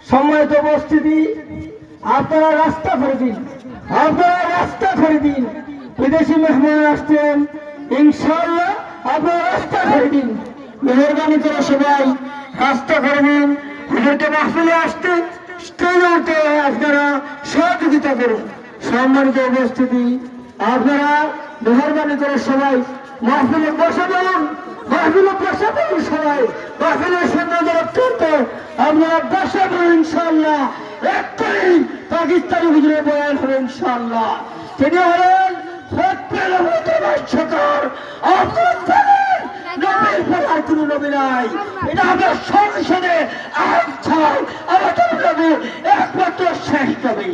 সম্মানিত উপস্থিতি, আপনারা রাস্তা করে দিন, আপনারা রাস্তা করে দিন। বিদেশি মেহমান আসছেন, ইনশাআল্লাহ আপনারা রাস্তা করে দিন। মেহরবানি করে সবাই রাস্তা করে দিন। হুজুরকে মাহফিলে আসতে স্টেজে আপনারা সহযোগিতা করুন। সম্মানিত উপস্থিতি, আপনারা মেহরবানি করে সবাই মাহফিলে বসে বলুন, মাহফিলে বসে বলুন, সবাই মাহফিলের সন্ন্যাদের অত্যন্ত আপনারা বসে বলুন। ইনশাআল্লাহ একটাই পাকিস্তানি হুজুরের বয়ান হবে ইনশাআল্লাহ। তিনি হলেন কোনো নবী নাই, এটা আমরা সংসদে আইন ছাড় আমাদের নবী একমাত্র শেষ নবী।